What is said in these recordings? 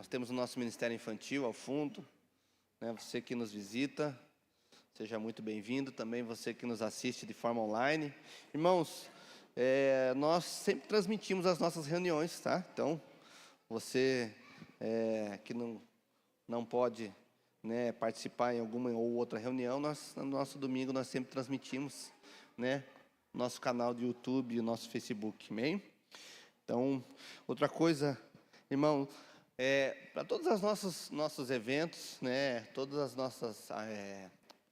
Nós temos o nosso ministério infantil ao fundo, né? Você que nos visita, seja muito bem-vindo. Também você que nos assiste de forma online. Irmãos, nós sempre transmitimos as nossas reuniões, tá? Então, você que não pode, né, participar em alguma ou outra reunião, no nosso domingo nós sempre transmitimos, né, nosso canal de YouTube e o nosso Facebook, amém? Então, outra coisa, irmão, para todos os nossos eventos, né, todas as nossas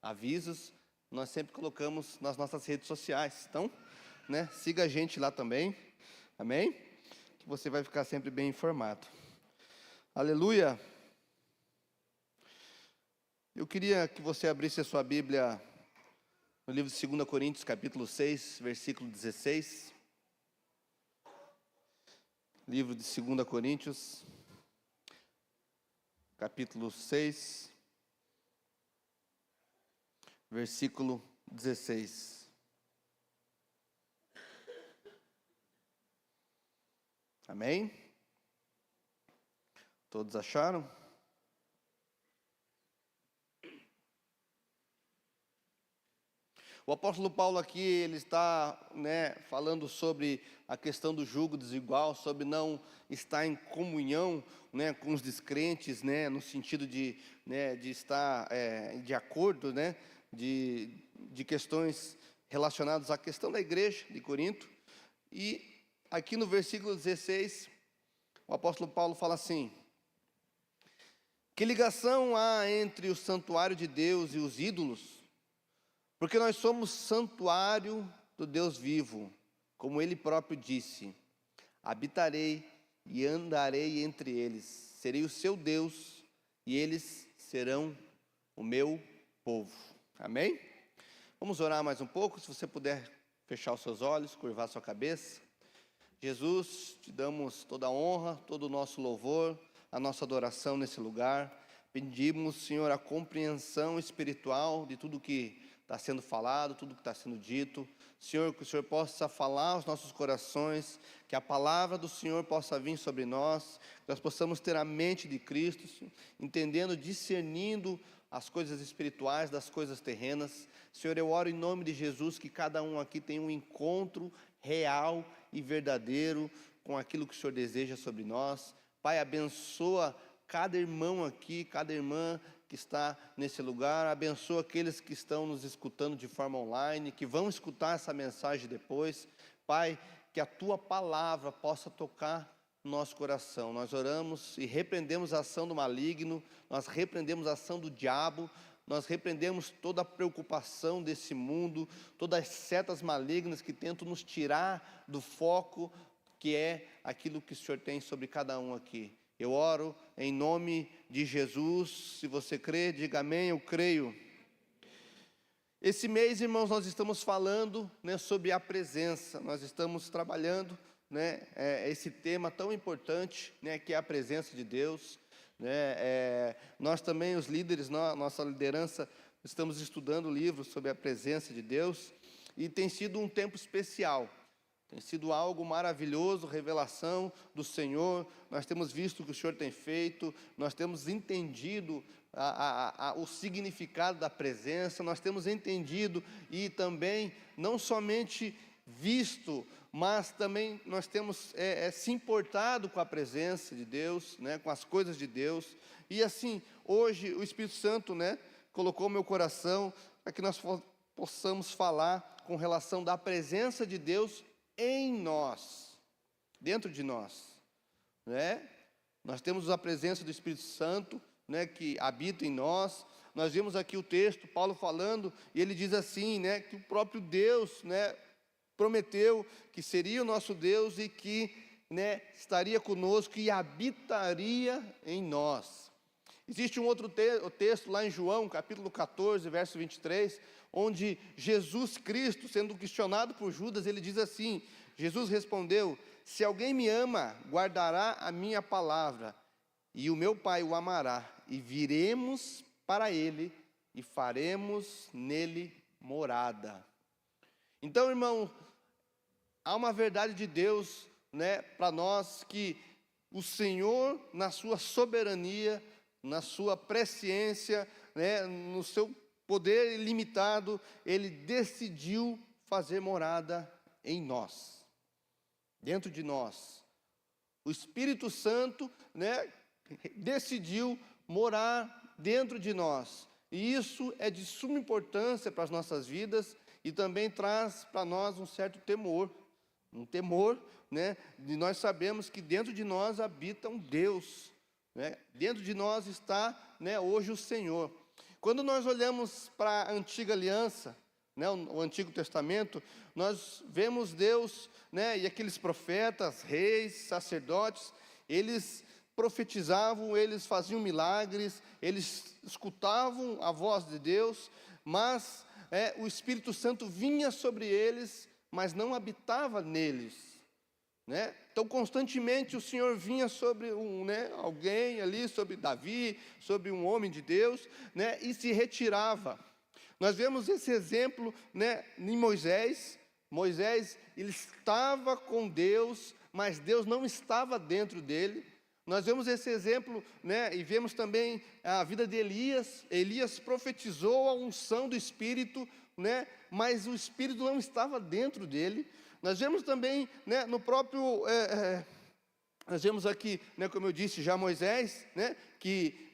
avisos, nós sempre colocamos nas nossas redes sociais. Então, né, siga a gente lá também, amém? Que você vai ficar sempre bem informado. Aleluia! Eu queria que você abrisse a sua Bíblia no livro de 2 Coríntios, capítulo 6, versículo 16. Livro de 2 Coríntios, capítulo 6, versículo 16. Amém? Todos acharam? O apóstolo Paulo aqui, ele está, né, falando sobre a questão do jugo desigual, sobre não estar em comunhão, né, com os descrentes, né, no sentido de estar de acordo, né, de questões relacionadas à questão da igreja de Corinto. E aqui no versículo 16, o apóstolo Paulo fala assim: que ligação há entre o santuário de Deus e os ídolos? Porque nós somos santuário do Deus vivo, como Ele próprio disse: habitarei e andarei entre eles, serei o seu Deus e eles serão o meu povo. Amém? Vamos orar mais um pouco, se você puder fechar os seus olhos, curvar sua cabeça. Jesus, te damos toda a honra, todo o nosso louvor, a nossa adoração nesse lugar. Pedimos, Senhor, a compreensão espiritual de tudo que está sendo falado, tudo que está sendo dito. Senhor, que o Senhor possa falar aos nossos corações, que a palavra do Senhor possa vir sobre nós, que nós possamos ter a mente de Cristo, entendendo, discernindo as coisas espirituais das coisas terrenas. Senhor, eu oro em nome de Jesus que cada um aqui tenha um encontro real e verdadeiro com aquilo que o Senhor deseja sobre nós. Pai, abençoa cada irmão aqui, cada irmã que está nesse lugar, abençoa aqueles que estão nos escutando de forma online, que vão escutar essa mensagem depois. Pai, que a Tua palavra possa tocar no nosso coração. Nós oramos e repreendemos a ação do maligno, nós repreendemos a ação do diabo, nós repreendemos toda a preocupação desse mundo, todas as setas malignas que tentam nos tirar do foco, que é aquilo que o Senhor tem sobre cada um aqui. Eu oro em nome de Jesus. Se você crê, diga amém, eu creio. Esse mês, irmãos, nós estamos falando, né, sobre a presença. Nós estamos trabalhando, né, esse tema tão importante, né, que é a presença de Deus. Nós também, os líderes, nossa liderança, estamos estudando livros sobre a presença de Deus. E tem sido um tempo especial. Tem sido algo maravilhoso, revelação do Senhor. Nós temos visto o que o Senhor tem feito, nós temos entendido o significado da presença, nós temos entendido e também, não somente visto, mas também nós temos se importado com a presença de Deus, né, com as coisas de Deus. E assim, hoje o Espírito Santo, né, colocou no meu coração para que nós possamos falar com relação da presença de Deus em nós, dentro de nós, né? Nós temos a presença do Espírito Santo, né, que habita em nós. Nós vimos aqui o texto, Paulo falando, e ele diz assim, né, que o próprio Deus, né, prometeu que seria o nosso Deus e que, né, estaria conosco e habitaria em nós. Existe um outro texto lá em João, capítulo 14, verso 23, onde Jesus Cristo, sendo questionado por Judas, ele diz assim: Jesus respondeu: se alguém me ama, guardará a minha palavra, e o meu Pai o amará, e viremos para ele, e faremos nele morada. Então, irmão, há uma verdade de Deus, né, para nós, que o Senhor, na sua soberania, na sua presciência, né, no seu poder ilimitado, Ele decidiu fazer morada em nós, dentro de nós. O Espírito Santo, né, decidiu morar dentro de nós. E isso é de suma importância para as nossas vidas e também traz para nós um certo temor. Um temor, né, de nós sabemos que dentro de nós habita um Deus, né? Dentro de nós está, né, hoje o Senhor. Quando nós olhamos para a antiga aliança, né, o Antigo Testamento, nós vemos Deus, né, e aqueles profetas, reis, sacerdotes, eles profetizavam, eles faziam milagres, eles escutavam a voz de Deus, mas o Espírito Santo vinha sobre eles, mas não habitava neles, né? Então constantemente o Senhor vinha sobre alguém ali, sobre Davi, sobre um homem de Deus, né, e se retirava. Nós vemos esse exemplo, né, em Moisés. Moisés, ele estava com Deus, mas Deus não estava dentro dele. Nós vemos esse exemplo, né, e vemos também a vida de Elias. Elias profetizou a unção do Espírito, né, mas o Espírito não estava dentro dele. Nós vemos também, né, no próprio, nós vemos aqui, né, como eu disse, já Moisés, né, que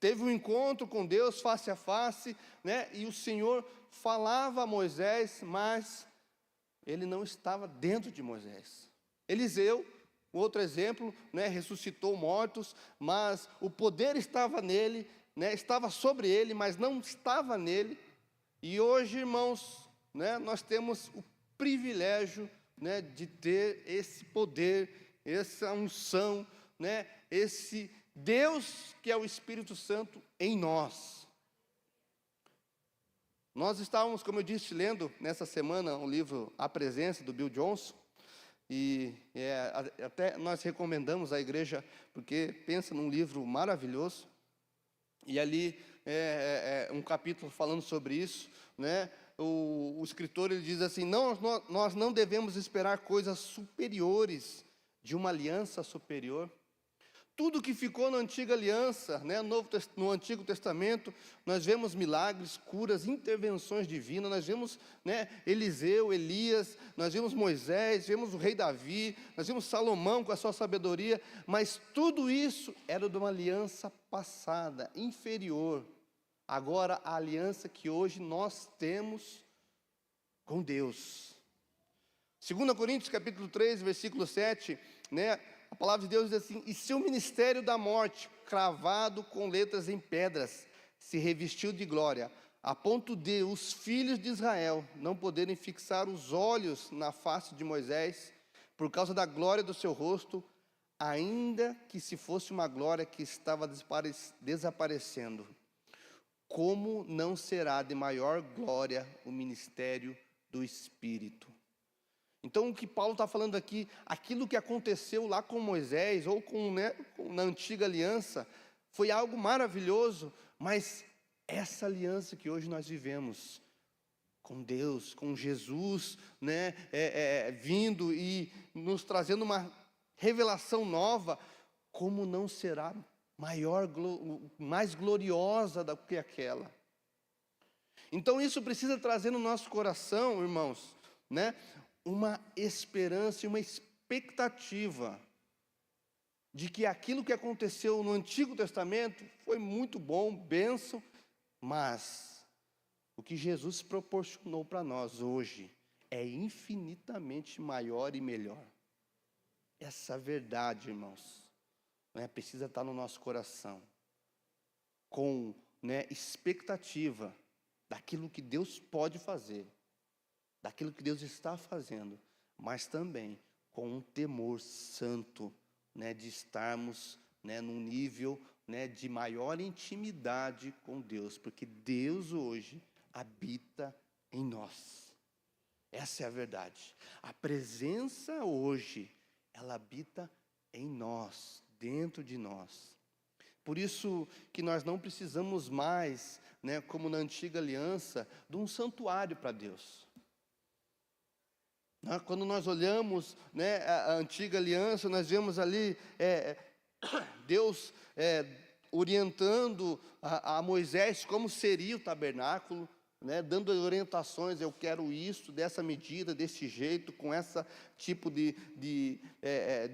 teve um encontro com Deus face a face, né, e o Senhor falava a Moisés, mas ele não estava dentro de Moisés. Eliseu, outro exemplo, né, ressuscitou mortos, mas o poder estava nele, né, estava sobre ele, mas não estava nele. E hoje, irmãos, né, nós temos o privilégio, né, de ter esse poder, essa unção, né, esse Deus que é o Espírito Santo em nós. Nós estávamos, como eu disse, lendo nessa semana um livro A Presença, do Bill Johnson, e até nós recomendamos à igreja, porque pensa num livro maravilhoso, e ali um capítulo falando sobre isso, né? O escritor, ele diz assim: nós não devemos esperar coisas superiores de uma aliança superior. Tudo que ficou na antiga aliança, né, no Antigo Testamento, nós vemos milagres, curas, intervenções divinas, nós vemos, né, Eliseu, Elias, nós vemos Moisés, vemos o rei Davi, nós vemos Salomão com a sua sabedoria, mas tudo isso era de uma aliança passada, inferior. Agora, a aliança que hoje nós temos com Deus. 2 Coríntios capítulo 3, versículo 7, né, a palavra de Deus diz assim: e seu ministério da morte, cravado com letras em pedras, se revestiu de glória, a ponto de os filhos de Israel não poderem fixar os olhos na face de Moisés, por causa da glória do seu rosto, ainda que se fosse uma glória que estava desaparecendo. Como não será de maior glória o ministério do Espírito? Então, o que Paulo está falando aqui, aquilo que aconteceu lá com Moisés, ou na antiga aliança, foi algo maravilhoso, mas essa aliança que hoje nós vivemos, com Deus, com Jesus, né, vindo e nos trazendo uma revelação nova, como não será mais gloriosa do que aquela? Então, isso precisa trazer no nosso coração, irmãos, né, uma esperança e uma expectativa de que aquilo que aconteceu no Antigo Testamento foi muito bom, bênção, mas o que Jesus proporcionou para nós hoje é infinitamente maior e melhor. Essa verdade, irmãos, né, precisa estar no nosso coração, com, né, expectativa daquilo que Deus pode fazer, daquilo que Deus está fazendo, mas também com um temor santo, né, de estarmos, né, num nível, né, de maior intimidade com Deus, porque Deus hoje habita em nós. Essa é a verdade. A presença hoje, ela habita em nós, dentro de nós. Por isso que nós não precisamos mais, né, como na antiga aliança, de um santuário para Deus. Quando nós olhamos, né, a antiga aliança, nós vemos ali Deus orientando a Moisés como seria o tabernáculo, né, dando orientações: eu quero isso, dessa medida, desse jeito, com esse tipo de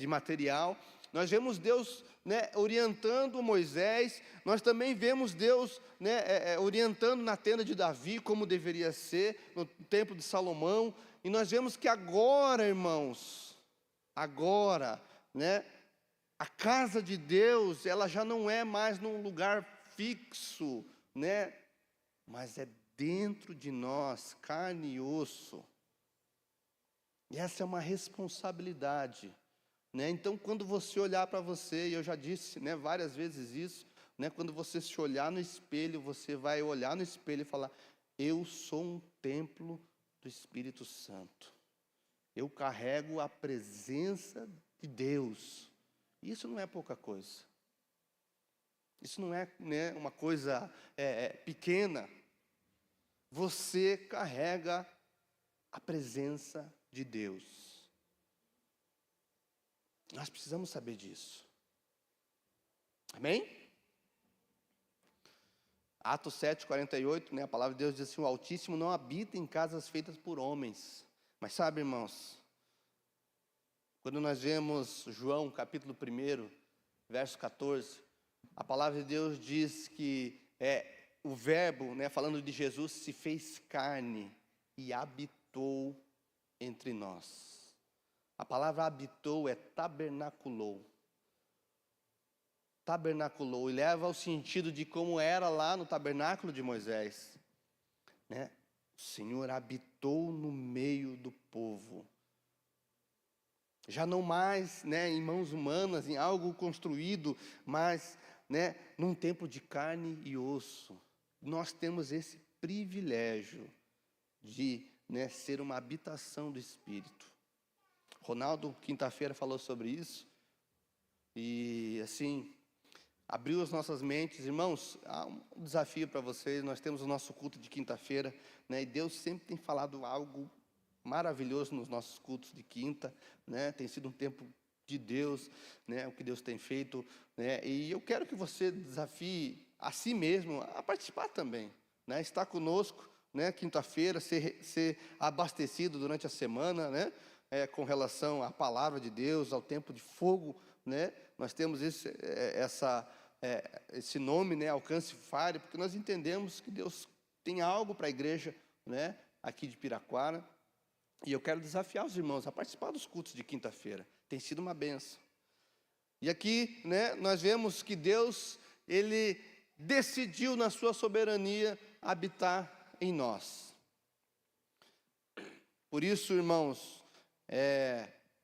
material. Nós vemos Deus, né, orientando Moisés. Nós também vemos Deus, né, orientando na tenda de Davi como deveria ser, no templo de Salomão. E nós vemos que agora, irmãos, né, a casa de Deus, ela já não é mais num lugar fixo, né, mas é dentro de nós, carne e osso. E essa é uma responsabilidade, né? Então, quando você olhar para você, e eu já disse, né, várias vezes isso, né, quando você se olhar no espelho, você vai olhar no espelho e falar: eu sou um templo do Espírito Santo. Eu carrego a presença de Deus. Isso não é pouca coisa. Isso não é, né, uma coisa pequena. Você carrega a presença de Deus. Nós precisamos saber disso. Amém? Atos 7:48, né, a palavra de Deus diz assim: o Altíssimo não habita em casas feitas por homens. Mas sabe, irmãos, quando nós vemos João capítulo 1, verso 14, a palavra de Deus diz que o verbo, né, falando de Jesus, se fez carne e habitou entre nós. A palavra habitou é tabernaculou. Tabernaculou, e leva ao sentido de como era lá no tabernáculo de Moisés, né? O Senhor habitou no meio do povo. Já não mais, né, em mãos humanas, em algo construído, mas, né, num templo de carne e osso. Nós temos esse privilégio de, né, ser uma habitação do Espírito. Ronaldo, quinta-feira, falou sobre isso. E, assim, abriu as nossas mentes. Irmãos, há um desafio para vocês. Nós temos o nosso culto de quinta-feira, né, e Deus sempre tem falado algo maravilhoso nos nossos cultos de quinta, né? Tem sido um tempo de Deus, né? O que Deus tem feito, né? E eu quero que você desafie a si mesmo a participar também, né? Estar conosco, né? Quinta-feira, ser abastecido durante a semana, né? Com relação à palavra de Deus, ao tempo de fogo, né? Nós temos esse nome, né? Alcance Fire, porque nós entendemos que Deus tem algo para a igreja, né, aqui de Piraquara. E eu quero desafiar os irmãos a participar dos cultos de quinta-feira. Tem sido uma benção. E aqui, né, nós vemos que Deus, Ele decidiu na sua soberania habitar em nós. Por isso, irmãos,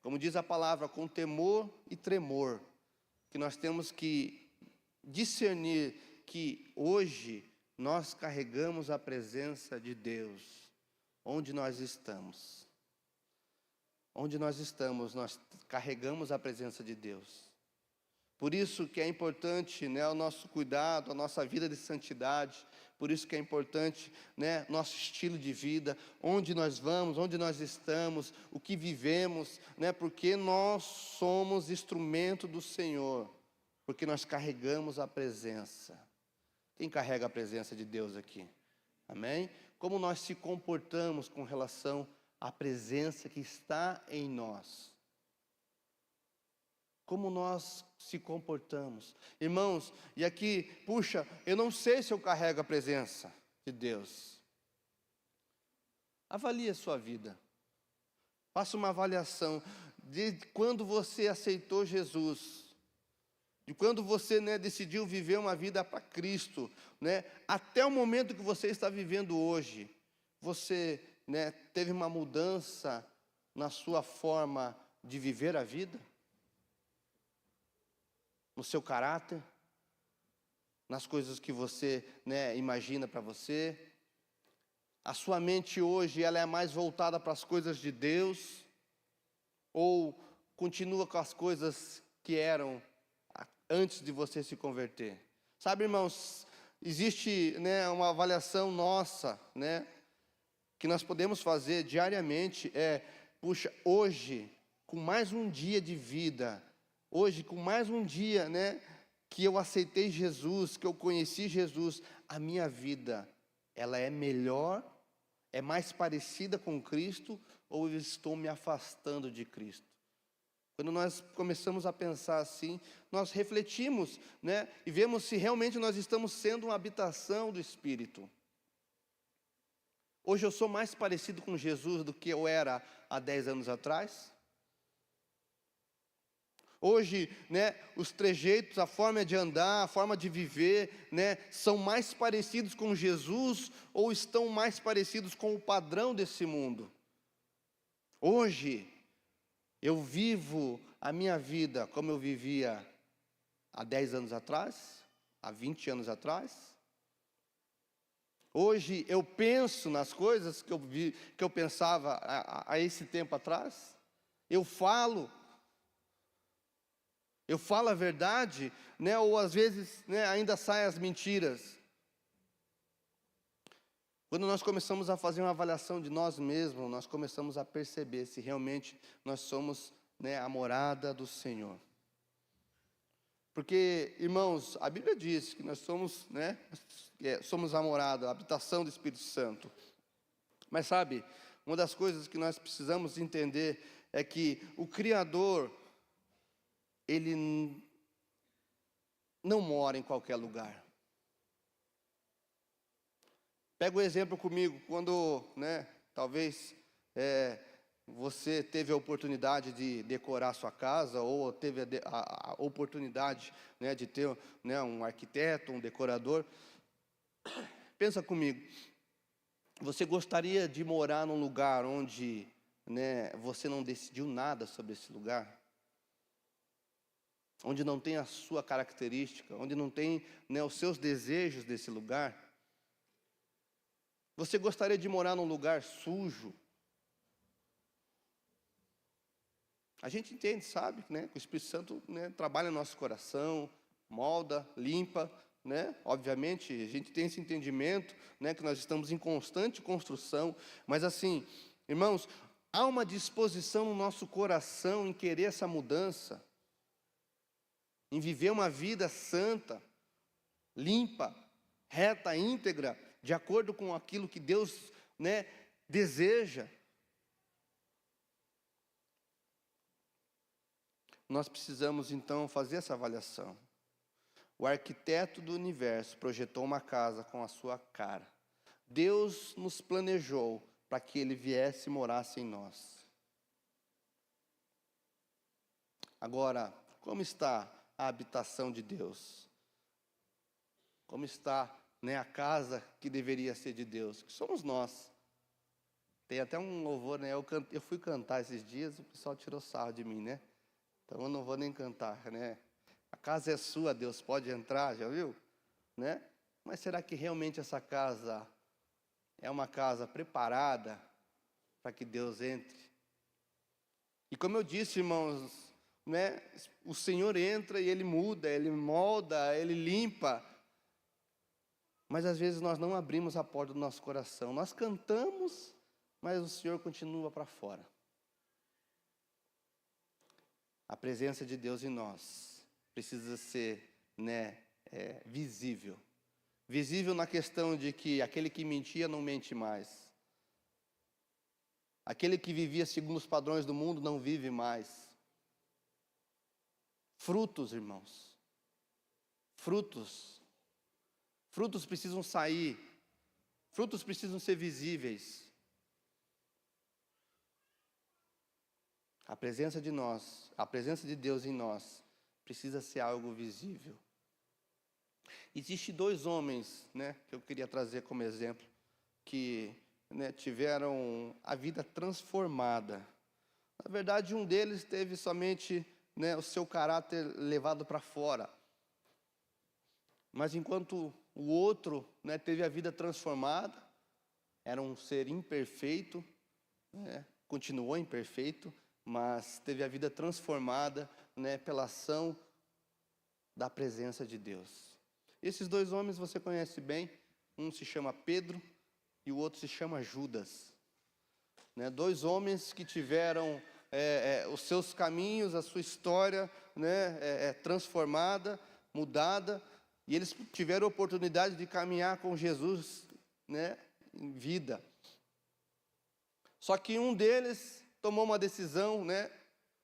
como diz a palavra, com temor e tremor, que nós temos que discernir que hoje nós carregamos a presença de Deus onde nós estamos. Onde nós estamos, nós carregamos a presença de Deus. Por isso que é importante, né, o nosso cuidado, a nossa vida de santidade. Por isso que é importante, né, nosso estilo de vida, onde nós vamos, onde nós estamos, o que vivemos, né, porque nós somos instrumento do Senhor, porque nós carregamos a presença. Quem carrega a presença de Deus aqui? Amém? Como nós se comportamos com relação à presença que está em nós? Como nós se comportamos? Irmãos, e aqui, puxa, eu não sei se eu carrego a presença de Deus. Avalie a sua vida. Faça uma avaliação de quando você aceitou Jesus, de quando você, né, decidiu viver uma vida para Cristo, né, até o momento que você está vivendo hoje. Você, né, teve uma mudança na sua forma de viver a vida? No seu caráter? Nas coisas que você, né, imagina para você? A sua mente hoje, ela é mais voltada para as coisas de Deus? Ou continua com as coisas que eram antes de você se converter? Sabe, irmãos, existe, né, uma avaliação nossa, né, que nós podemos fazer diariamente, puxa, hoje, com mais um dia de vida, hoje, com mais um dia, né, que eu aceitei Jesus, que eu conheci Jesus, a minha vida, ela é melhor, é mais parecida com Cristo, ou eu estou me afastando de Cristo? Quando nós começamos a pensar assim, nós refletimos, né, e vemos se realmente nós estamos sendo uma habitação do Espírito. Hoje eu sou mais parecido com Jesus do que eu era há 10 anos atrás? Hoje, né, os trejeitos, a forma de andar, a forma de viver, né, são mais parecidos com Jesus ou estão mais parecidos com o padrão desse mundo? Hoje, eu vivo a minha vida como eu vivia há 10 anos atrás, há 20 anos atrás? Hoje eu penso nas coisas que eu pensava há esse tempo atrás? Eu falo a verdade, né, ou às vezes, né, ainda saem as mentiras? Quando nós começamos a fazer uma avaliação de nós mesmos, nós começamos a perceber se realmente nós somos, né, a morada do Senhor. Porque, irmãos, a Bíblia diz que nós somos, né, somos a morada, a habitação do Espírito Santo. Mas sabe, uma das coisas que nós precisamos entender é que o Criador, Ele não mora em qualquer lugar. Pega o exemplo comigo, quando, né, talvez você teve a oportunidade de decorar sua casa, ou teve a oportunidade, né, de ter, né, um arquiteto, um decorador. Pensa comigo, você gostaria de morar num lugar onde, né, você não decidiu nada sobre esse lugar? Onde não tem a sua característica, onde não tem, né, os seus desejos desse lugar? Você gostaria de morar num lugar sujo? A gente entende, sabe, né, que o Espírito Santo, né, trabalha no nosso coração, molda, limpa, né? Obviamente, a gente tem esse entendimento, né, que nós estamos em constante construção, mas assim, irmãos, há uma disposição no nosso coração em querer essa mudança, em viver uma vida santa, limpa, reta, íntegra, de acordo com aquilo que Deus, né, deseja. Nós precisamos então fazer essa avaliação. O arquiteto do universo projetou uma casa com a sua cara. Deus nos planejou para que Ele viesse e morasse em nós. Agora, como está a habitação de Deus? Como está, né, a casa que deveria ser de Deus? Que somos nós. Tem até um louvor, né? Eu fui cantar esses dias, o pessoal tirou sarro de mim, né? Então eu não vou nem cantar, né? A casa é sua, Deus pode entrar, já viu? Né? Mas será que realmente essa casa é uma casa preparada para que Deus entre? E como eu disse, irmãos, né, o Senhor entra e Ele muda, Ele molda, Ele limpa. Mas às vezes nós não abrimos a porta do nosso coração. Nós cantamos, mas o Senhor continua para fora. A presença de Deus em nós precisa ser, né, visível. Visível na questão de que aquele que mentia não mente mais. Aquele que vivia segundo os padrões do mundo não vive mais. Frutos, irmãos. Frutos. Frutos precisam sair. Frutos precisam ser visíveis. A presença de nós, a presença de Deus em nós, precisa ser algo visível. Existem 2 homens, né, que eu queria trazer como exemplo, que, né, tiveram a vida transformada. Na verdade, um deles teve somente, né, o seu caráter levado para fora. Mas enquanto o outro, né, teve a vida transformada, era um ser imperfeito, né, continuou imperfeito, mas teve a vida transformada, né, pela ação da presença de Deus. Esses 2 homens você conhece bem, um se chama Pedro e o outro se chama Judas. né? Dois homens que tiveram os seus caminhos, a sua história, né, transformada, mudada, e eles tiveram a oportunidade de caminhar com Jesus, né, em vida. Só que um deles tomou uma decisão, né,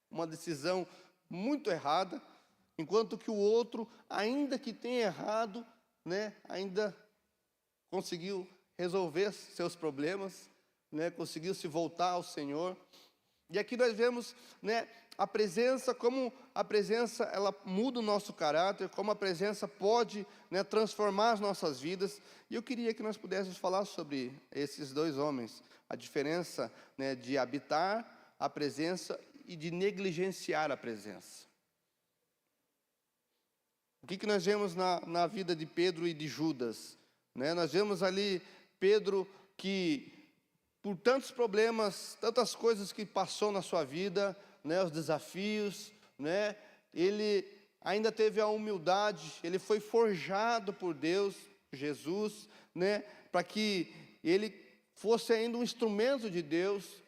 uma decisão muito errada, enquanto que o outro, ainda que tenha errado, né, ainda conseguiu resolver seus problemas, né, conseguiu se voltar ao Senhor. E aqui nós vemos, né, a presença, como a presença ela muda o nosso caráter, como a presença pode, né, transformar as nossas vidas. E eu queria que nós pudéssemos falar sobre esses dois homens, a diferença, né, de habitar a presença e de negligenciar a presença. O que nós vemos na vida de Pedro e de Judas, né? Nós vemos ali Pedro que, por tantos problemas, tantas coisas que passou na sua vida, né, os desafios, né, ele ainda teve a humildade, ele foi forjado por Deus, Jesus, né, para que ele fosse ainda um instrumento de Deus.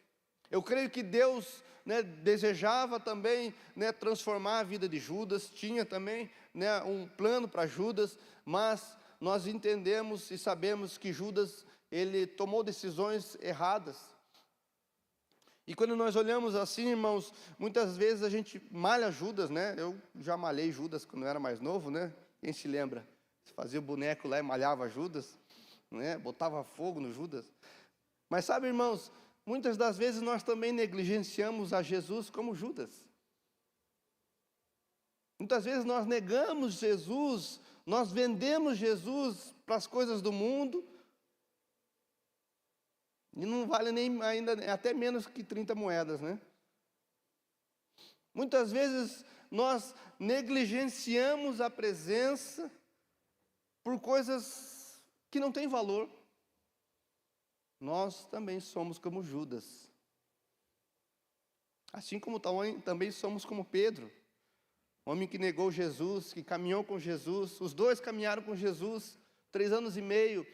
Eu creio que Deus, né, desejava também, né, transformar a vida de Judas, tinha também, né, um plano para Judas, mas nós entendemos e sabemos que Judas, ele tomou decisões erradas. E quando nós olhamos assim, irmãos, muitas vezes a gente malha Judas, né? Eu já malhei Judas quando eu era mais novo, né? Quem se lembra? Você fazia o boneco lá e malhava Judas, né? Botava fogo no Judas. Mas sabe, irmãos, muitas das vezes nós também negligenciamos a Jesus como Judas. Muitas vezes nós negamos Jesus, nós vendemos Jesus para as coisas do mundo, e não vale nem ainda, até menos que 30 moedas, né? Muitas vezes nós negligenciamos a presença por coisas que não têm valor. Nós também somos como Judas. Assim como também somos como Pedro, homem que negou Jesus, que caminhou com Jesus. Os dois caminharam com Jesus 3 anos e meio.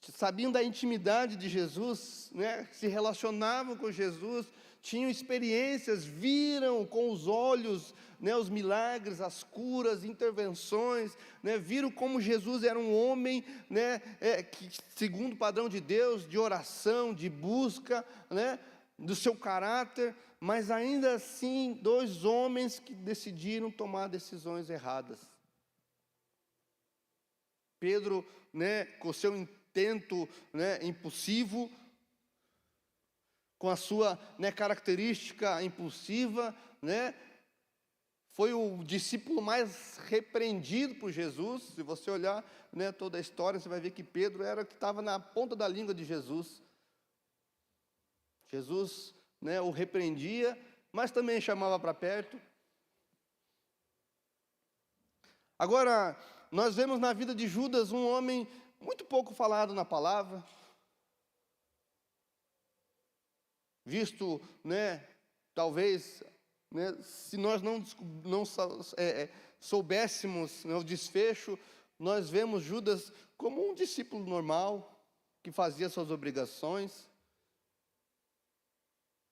Sabiam da intimidade de Jesus, né? Se relacionavam com Jesus, tinham experiências, viram com os olhos, né, os milagres, as curas, intervenções, né? Viram como Jesus era um homem, né, que, segundo o padrão de Deus, de oração, de busca, né, do seu caráter, mas ainda assim, 2 homens que decidiram tomar decisões erradas. Pedro, né, com o seu intento, né, impulsivo, com a sua, né, característica impulsiva, né, foi o discípulo mais repreendido por Jesus. Se você olhar, né, toda a história, você vai ver que Pedro era o que estava na ponta da língua de Jesus. Jesus, né, o repreendia, mas também chamava para perto. Agora, nós vemos na vida de Judas um homem muito pouco falado na palavra, visto, né, talvez, né, se nós não soubéssemos, né, o desfecho, nós vemos Judas como um discípulo normal, que fazia suas obrigações,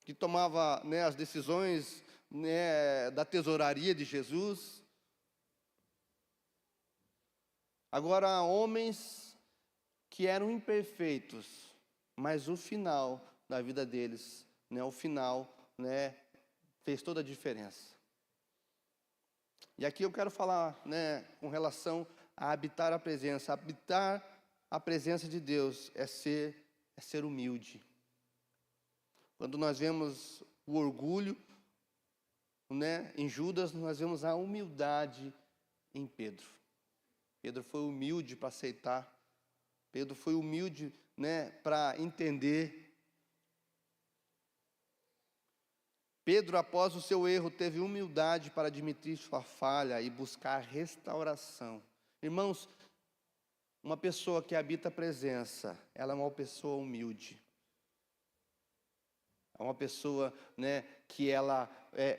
que tomava, né, as decisões, né, da tesouraria de Jesus. Agora, homens que eram imperfeitos, mas o final da vida deles, né, o final, né, fez toda a diferença. E aqui eu quero falar, né, com relação a habitar a presença. Habitar a presença de Deus é ser humilde. Quando nós vemos o orgulho, né, em Judas, nós vemos a humildade em Pedro. Pedro foi humilde para aceitar. Pedro foi humilde, né, para entender. Pedro, após o seu erro, teve humildade para admitir sua falha e buscar restauração. Irmãos, uma pessoa que habita a presença, ela é uma pessoa humilde. É uma pessoa, né, que ela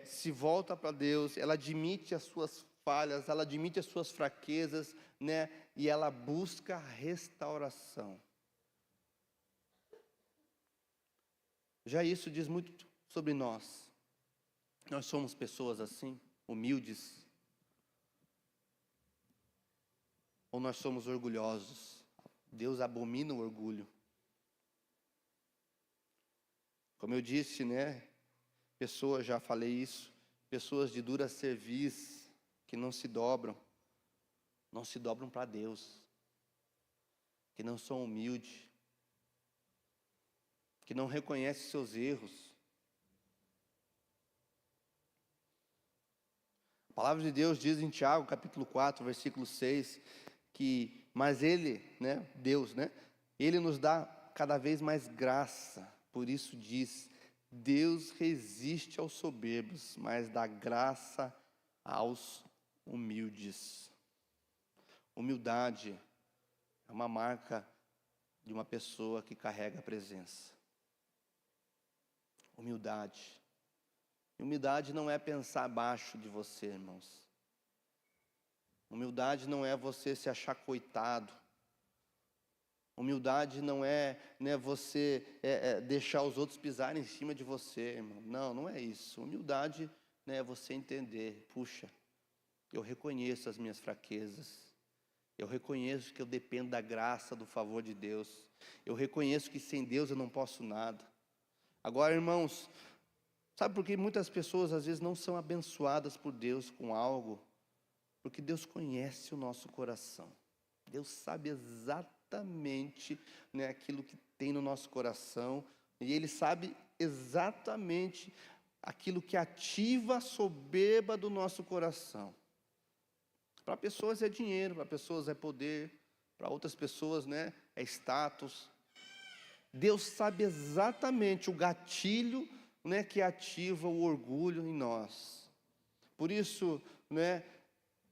se volta para Deus, ela admite as suas falhas, ela admite as suas fraquezas, né, e ela busca restauração. Já isso diz muito sobre nós. Nós somos pessoas assim, humildes, ou nós somos orgulhosos? Deus abomina o orgulho. Como eu disse, pessoas, já falei isso, pessoas de dura cerviz, que não se dobram para Deus, que não são humildes, que não reconhecem seus erros. A palavra de Deus diz em Tiago, capítulo 4, versículo 6, mas Ele, Deus, Ele nos dá cada vez mais graça. Por isso diz, Deus resiste aos soberbos, mas dá graça aos humildes. Humildade é uma marca de uma pessoa que carrega a presença. Humildade. Humildade não é pensar abaixo de você, irmãos. Humildade não é você se achar coitado. Humildade não é você deixar os outros pisarem em cima de você, irmão. Não é isso. Humildade é você entender, puxa, eu reconheço as minhas fraquezas. Eu reconheço que eu dependo da graça, do favor de Deus. Eu reconheço que sem Deus eu não posso nada. Agora, irmãos, sabe por que muitas pessoas às vezes não são abençoadas por Deus com algo? Porque Deus conhece o nosso coração. Deus sabe exatamente aquilo que tem no nosso coração. E Ele sabe exatamente aquilo que ativa a soberba do nosso coração. Para pessoas é dinheiro, para pessoas é poder, para outras pessoas é status. Deus sabe exatamente o gatilho que ativa o orgulho em nós. Por isso,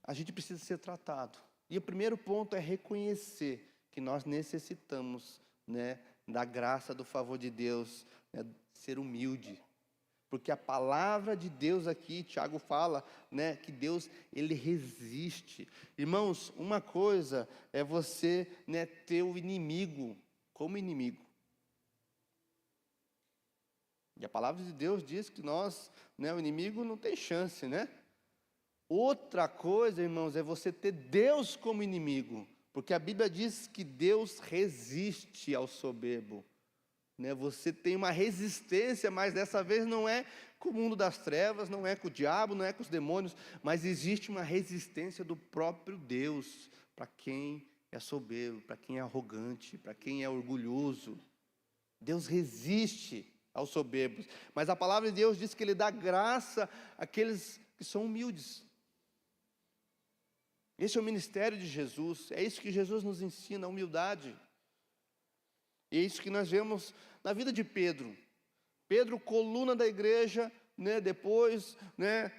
a gente precisa ser tratado. E o primeiro ponto é reconhecer que nós necessitamos da graça, do favor de Deus, ser humilde. Porque a palavra de Deus aqui, Tiago fala, que Deus, Ele resiste. Irmãos, uma coisa é você ter o inimigo como inimigo. E a palavra de Deus diz que nós, o inimigo não tem chance, Outra coisa, irmãos, é você ter Deus como inimigo. Porque a Bíblia diz que Deus resiste ao soberbo. Você tem uma resistência, mas dessa vez não é com o mundo das trevas, não é com o diabo, não é com os demônios, mas existe uma resistência do próprio Deus para quem é soberbo, para quem é arrogante, para quem é orgulhoso. Deus resiste aos soberbos, mas a palavra de Deus diz que Ele dá graça àqueles que são humildes. Esse é o ministério de Jesus, é isso que Jesus nos ensina, a humildade. E é isso que nós vemos na vida de Pedro. Pedro, coluna da igreja, depois,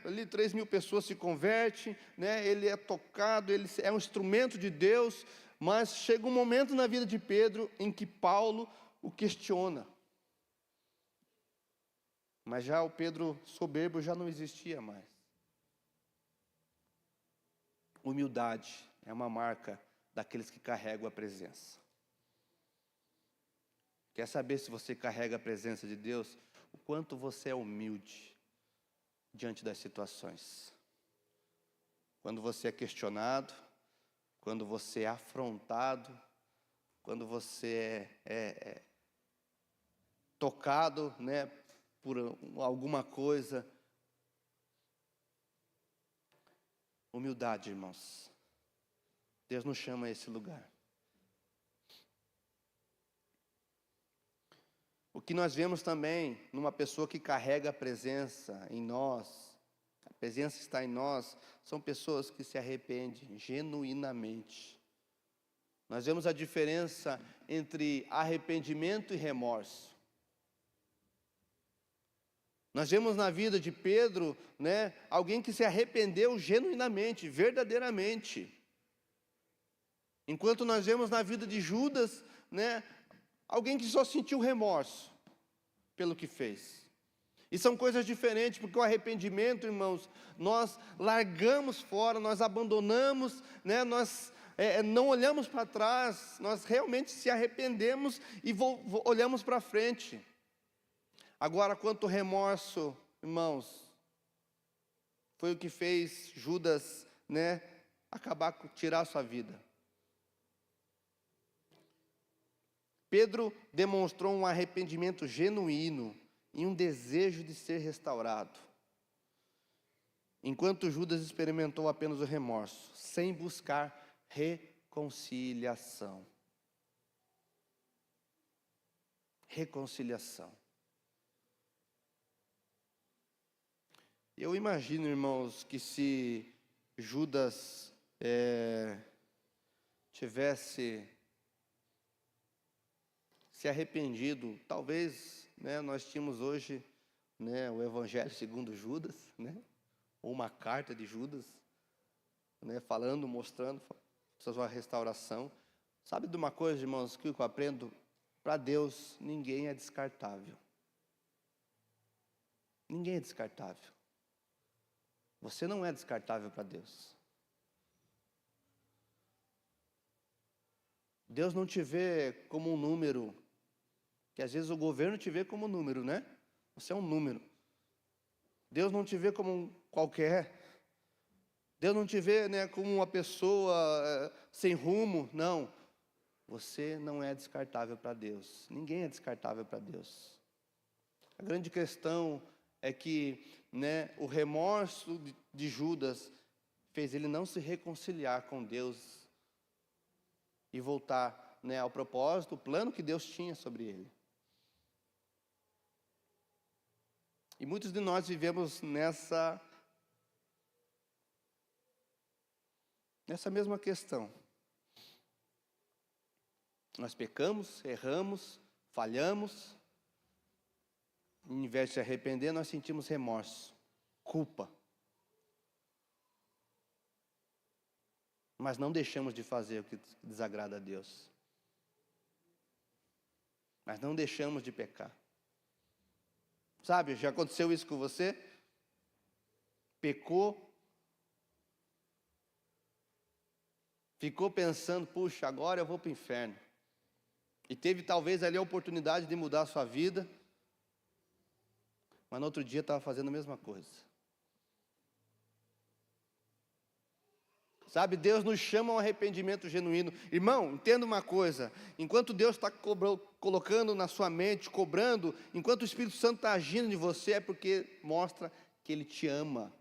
ali 3.000 pessoas se convertem, ele é tocado, ele é um instrumento de Deus, mas chega um momento na vida de Pedro em que Paulo o questiona. Mas já o Pedro soberbo já não existia mais. Humildade é uma marca daqueles que carregam a presença. Quer saber se você carrega a presença de Deus? O quanto você é humilde diante das situações. Quando você é questionado, quando você é afrontado, quando você é tocado, por alguma coisa. Humildade, irmãos. Deus nos chama a esse lugar. O que nós vemos também numa pessoa que carrega a presença em nós, a presença está em nós, são pessoas que se arrependem genuinamente. Nós vemos a diferença entre arrependimento e remorso. Nós vemos na vida de Pedro, alguém que se arrependeu genuinamente, verdadeiramente. Enquanto nós vemos na vida de Judas, alguém que só sentiu remorso pelo que fez. E são coisas diferentes, porque o arrependimento, irmãos, nós largamos fora, nós abandonamos, nós não olhamos para trás, nós realmente se arrependemos e olhamos para frente. Agora, quanto ao remorso, irmãos, foi o que fez Judas, né, tirar a sua vida. Pedro demonstrou um arrependimento genuíno e um desejo de ser restaurado, enquanto Judas experimentou apenas o remorso, sem buscar reconciliação. Reconciliação. Eu imagino, irmãos, que se Judas tivesse se arrependido, talvez, né, nós tínhamos hoje, né, o Evangelho segundo Judas, né, ou uma carta de Judas, né, falando, mostrando sua restauração. Sabe de uma coisa, irmãos, que eu aprendo? Para Deus, ninguém é descartável. Ninguém é descartável. Você não é descartável para Deus. Deus não te vê como um número, que às vezes o governo te vê como um número, né? Você é um número. Deus não te vê como um qualquer. Deus não te vê, né, como uma pessoa sem rumo. Não. Você não é descartável para Deus. Ninguém é descartável para Deus. A grande questão é que, né, o remorso de Judas fez ele não se reconciliar com Deus e voltar, né, ao propósito, o plano que Deus tinha sobre ele. E muitos de nós vivemos nessa mesma questão. Nós pecamos, erramos, falhamos. Em vez de se arrepender, nós sentimos remorso, culpa. Mas não deixamos de fazer o que desagrada a Deus. Mas não deixamos de pecar. Sabe, já aconteceu isso com você? Pecou. Ficou pensando, puxa, agora eu vou para o inferno. E teve talvez ali a oportunidade de mudar a sua vida. Mas no outro dia estava fazendo a mesma coisa. Sabe, Deus nos chama a um arrependimento genuíno. Irmão, entenda uma coisa. Enquanto Deus está colocando na sua mente, cobrando, enquanto o Espírito Santo está agindo em você, é porque mostra que Ele te ama.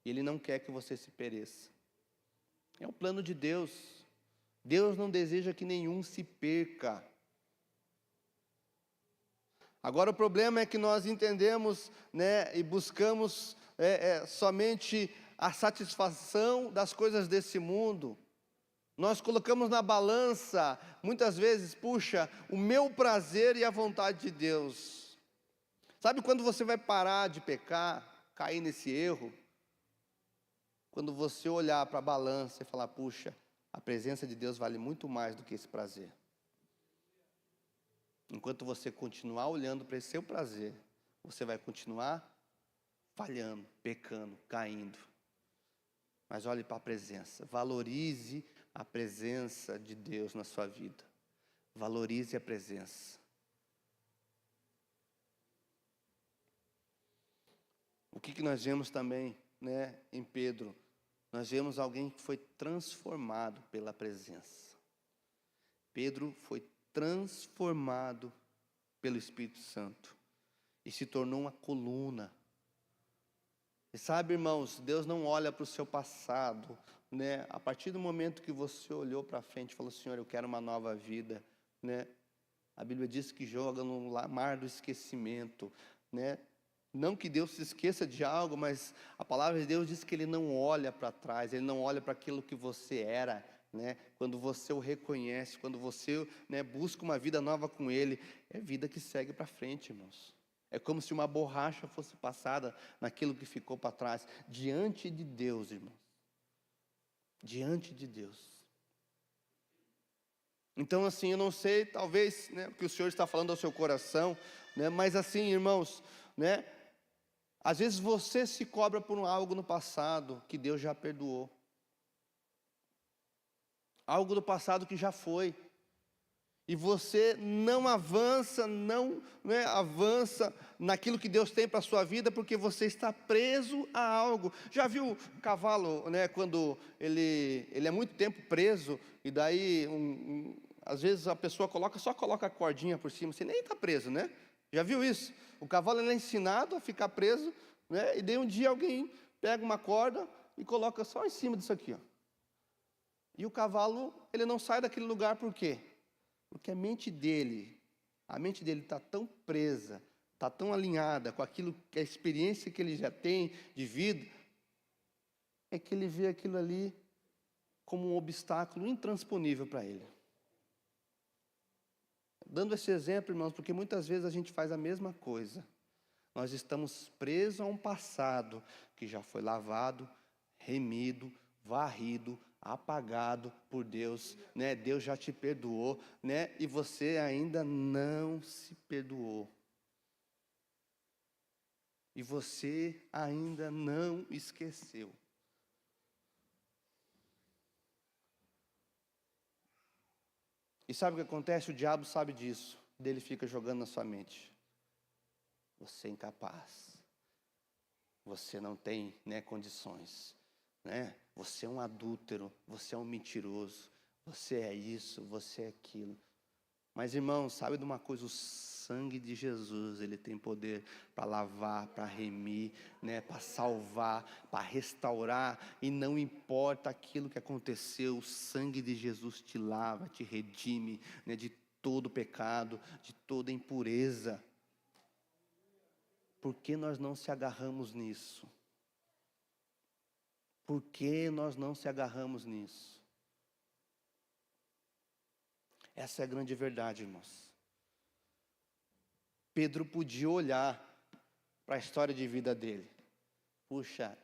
E Ele não quer que você se pereça. É o plano de Deus. Deus não deseja que nenhum se perca. Agora o problema é que nós entendemos, né, e buscamos somente a satisfação das coisas desse mundo. Nós colocamos na balança, muitas vezes, puxa, o meu prazer e a vontade de Deus. Sabe quando você vai parar de pecar, cair nesse erro? Quando você olhar para a balança e falar, puxa, a presença de Deus vale muito mais do que esse prazer. Enquanto você continuar olhando para esse seu prazer, você vai continuar falhando, pecando, caindo. Mas olhe para a presença, valorize a presença de Deus na sua vida. Valorize a presença. O que nós vemos também, né, em Pedro? Nós vemos alguém que foi transformado pela presença. Pedro foi transformado pelo Espírito Santo e se tornou uma coluna. E sabe, irmãos, Deus não olha para o seu passado, né? A partir do momento que você olhou para frente e falou, Senhor, eu quero uma nova vida, né? A Bíblia diz que joga no mar do esquecimento, né? Não que Deus se esqueça de algo, mas a palavra de Deus diz que Ele não olha para trás, Ele não olha para aquilo que você era, né? Quando você o reconhece, quando você, né, busca uma vida nova com Ele, é vida que segue para frente, irmãos. É como se uma borracha fosse passada naquilo que ficou para trás, diante de Deus, irmãos. Diante de Deus. Então, assim, eu não sei, talvez, né, o que o Senhor está falando ao seu coração, né, mas assim, irmãos, né, às vezes você se cobra por algo no passado que Deus já perdoou. Algo do passado que já foi. E você não avança, não avança naquilo que Deus tem para a sua vida, porque você está preso a algo. Já viu o cavalo, quando ele é muito tempo preso, e daí, às vezes a pessoa só coloca a cordinha por cima, você nem está preso, né? Já viu isso? O cavalo ele é ensinado a ficar preso, e daí um dia alguém pega uma corda e coloca só em cima disso aqui, ó. E o cavalo, ele não sai daquele lugar, por quê? Porque a mente dele está tão presa, está tão alinhada com aquilo, que a experiência que ele já tem de vida, é que ele vê aquilo ali como um obstáculo intransponível para ele. Dando esse exemplo, irmãos, porque muitas vezes a gente faz a mesma coisa. Nós estamos presos a um passado que já foi lavado, remido, varrido, apagado por Deus, Deus já te perdoou, e você ainda não se perdoou. E você ainda não esqueceu. E sabe o que acontece? O diabo sabe disso. Ele fica jogando na sua mente. Você é incapaz. Você não tem, condições. Você é um adúltero, você é um mentiroso, você é isso, você é aquilo. Mas, irmãos, sabe de uma coisa? O sangue de Jesus, ele tem poder para lavar, para remir, para salvar, para restaurar. E não importa aquilo que aconteceu, o sangue de Jesus te lava, te redime, de todo pecado, de toda impureza. Por que nós não se agarramos nisso? Por que nós não se agarramos nisso? Essa é a grande verdade, irmãos. Pedro podia olhar para a história de vida dele. Puxa,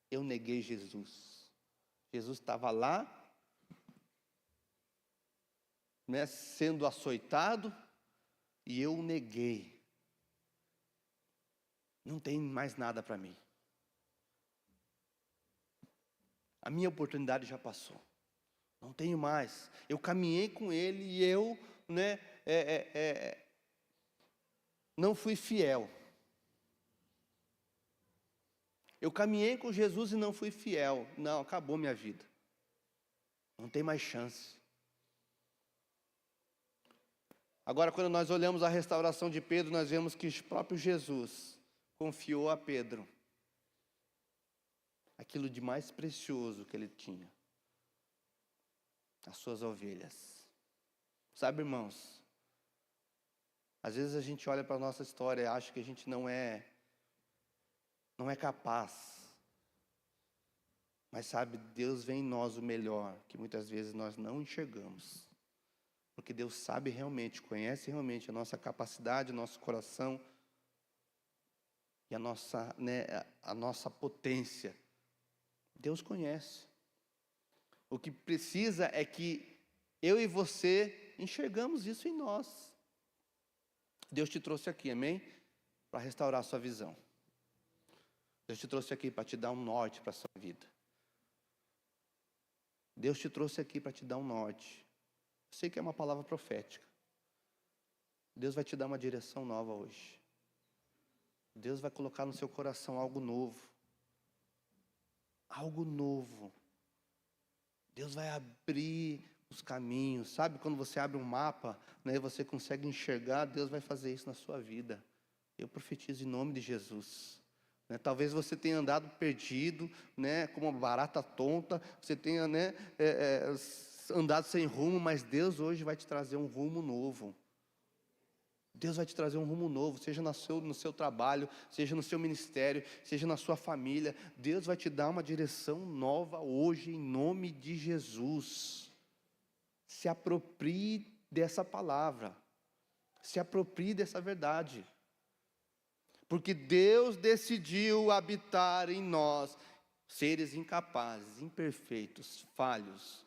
eu neguei Jesus. Jesus estava lá, sendo açoitado, e eu o neguei. Não tem mais nada para mim. A minha oportunidade já passou. Não tenho mais. Eu caminhei com ele e eu, não fui fiel. Eu caminhei com Jesus e não fui fiel. Não, acabou minha vida. Não tem mais chance. Agora, quando nós olhamos a restauração de Pedro, nós vemos que o próprio Jesus confiou a Pedro aquilo de mais precioso que ele tinha. As suas ovelhas. Sabe, irmãos, às vezes a gente olha para a nossa história e acha que a gente não é capaz. Mas sabe, Deus vê em nós o melhor, que muitas vezes nós não enxergamos. Porque Deus sabe realmente, conhece realmente a nossa capacidade, o nosso coração e a nossa potência. Deus conhece. O que precisa é que eu e você enxergamos isso em nós. Deus te trouxe aqui, amém? Para restaurar a sua visão. Deus te trouxe aqui para te dar um norte para a sua vida. Deus te trouxe aqui para te dar um norte. Eu sei que é uma palavra profética. Deus vai te dar uma direção nova hoje. Deus vai colocar no seu coração algo novo. Algo novo. Deus vai abrir os caminhos. Sabe quando você abre um mapa, você consegue enxergar, Deus vai fazer isso na sua vida. Eu profetizo em nome de Jesus. Talvez você tenha andado perdido, como uma barata tonta, você tenha andado sem rumo, mas Deus hoje vai te trazer um rumo novo. Deus vai te trazer um rumo novo, seja no seu trabalho, seja no seu ministério, seja na sua família. Deus vai te dar uma direção nova hoje, em nome de Jesus. Se aproprie dessa palavra, se aproprie dessa verdade. Porque Deus decidiu habitar em nós, seres incapazes, imperfeitos, falhos,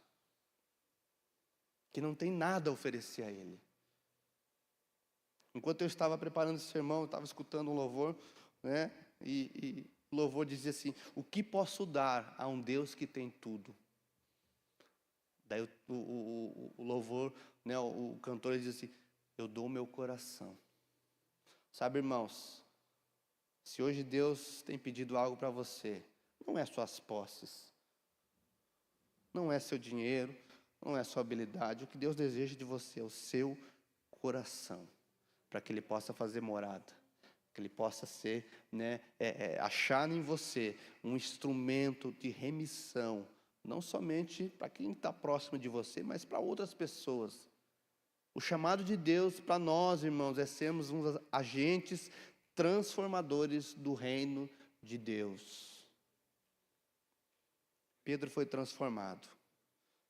que não tem nada a oferecer a Ele. Enquanto eu estava preparando esse sermão, eu estava escutando um louvor, e o louvor dizia assim: o que posso dar a um Deus que tem tudo? Daí o louvor, né, o cantor diz assim, eu dou o meu coração. Sabe, irmãos, se hoje Deus tem pedido algo para você, não é suas posses, não é seu dinheiro, não é sua habilidade. O que Deus deseja de você é o seu coração, para que Ele possa fazer morada, que Ele possa ser, né, achar em você um instrumento de remissão, não somente para quem está próximo de você, mas para outras pessoas. O chamado de Deus para nós, irmãos, é sermos uns agentes transformadores do reino de Deus. Pedro foi transformado,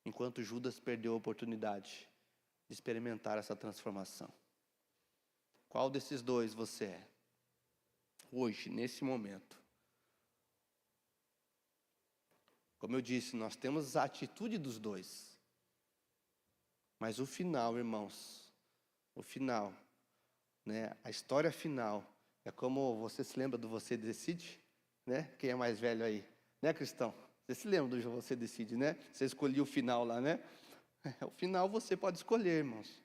enquanto Judas perdeu a oportunidade de experimentar essa transformação. Qual desses dois você é? Hoje, nesse momento. Como eu disse, nós temos a atitude dos dois. Mas o final, irmãos, o final, né, a história final, é como você se lembra do Você Decide? Né? Quem é mais velho aí? Né, Cristão? Você se lembra do Você Decide, né? Você escolheu o final lá, né? O final você pode escolher, irmãos.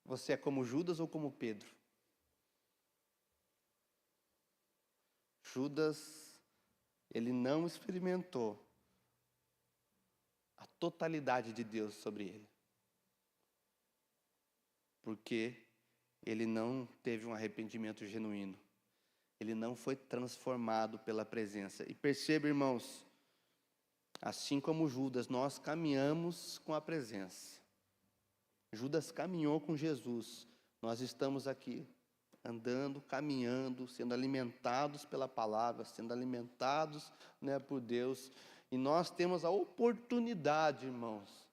Você é como Judas ou como Pedro? Judas, ele não experimentou a totalidade de Deus sobre ele. Porque ele não teve um arrependimento genuíno. Ele não foi transformado pela presença. E perceba, irmãos, assim como Judas, nós caminhamos com a presença. Judas caminhou com Jesus. Nós estamos aqui, andando, caminhando, sendo alimentados pela palavra, sendo alimentados, né, por Deus. E nós temos a oportunidade, irmãos,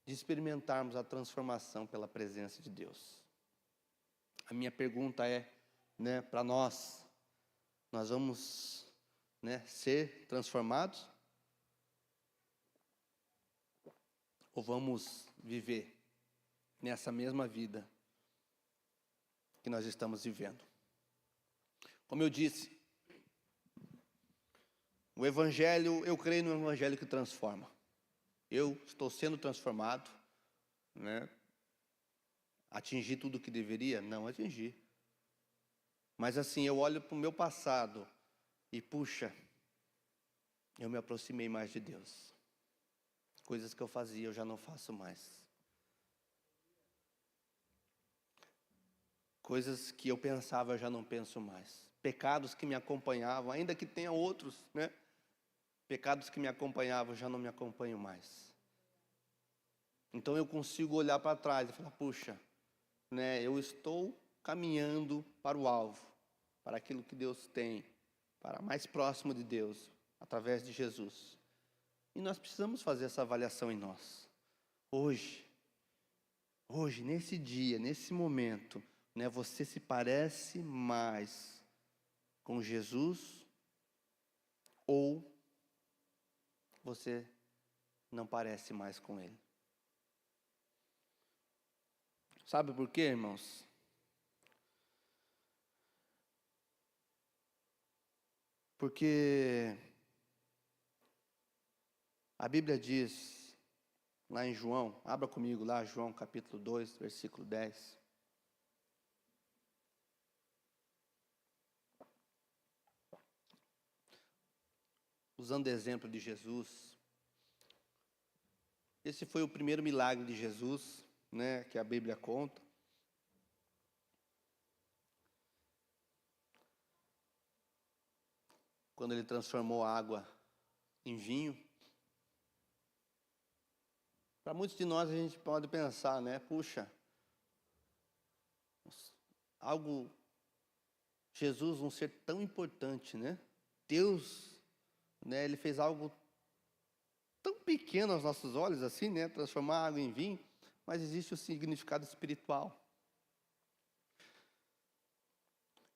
de experimentarmos a transformação pela presença de Deus. A minha pergunta é, né, para nós vamos, né, ser transformados? Ou vamos viver nessa mesma vida que nós estamos vivendo? Como eu disse, o Evangelho, eu creio no Evangelho que transforma. Eu estou sendo transformado, né? Atingi tudo o que deveria? Não atingi. Mas assim, eu olho para o meu passado e, puxa, eu me aproximei mais de Deus. Coisas que eu fazia, eu já não faço mais. Coisas que eu pensava, eu já não penso mais. Pecados que me acompanhavam, ainda que tenha outros, né? Pecados que me acompanhavam, eu já não me acompanho mais. Então eu consigo olhar para trás e falar, puxa, né, eu estou caminhando para o alvo, para aquilo que Deus tem, para mais próximo de Deus, através de Jesus. E nós precisamos fazer essa avaliação em nós. Hoje, nesse dia, nesse momento, né, você se parece mais com Jesus ou você não parece mais com Ele? Sabe por quê, irmãos? Porque a Bíblia diz, lá em João, abra comigo lá, João capítulo 2, versículo 10. Usando o exemplo de Jesus, esse foi o primeiro milagre de Jesus, né, que a Bíblia conta. Quando ele transformou a água em vinho. Para muitos de nós a gente pode pensar, né, puxa, Jesus, um ser tão importante, né? Deus, né, ele fez algo tão pequeno aos nossos olhos assim, né, transformar água em vinho, mas existe o significado espiritual.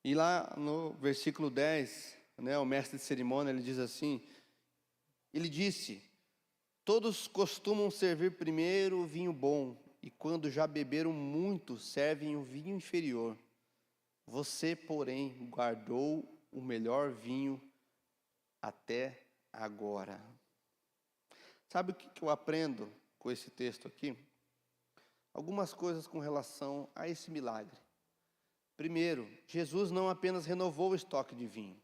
E lá no versículo 10, né, o mestre de cerimônia, ele diz assim, ele disse, todos costumam servir primeiro o vinho bom, e quando já beberam muito, servem o vinho inferior. Você, porém, guardou o melhor vinho até agora. Sabe o que eu aprendo com esse texto aqui? Algumas coisas com relação a esse milagre. Primeiro, Jesus não apenas renovou o estoque de vinho.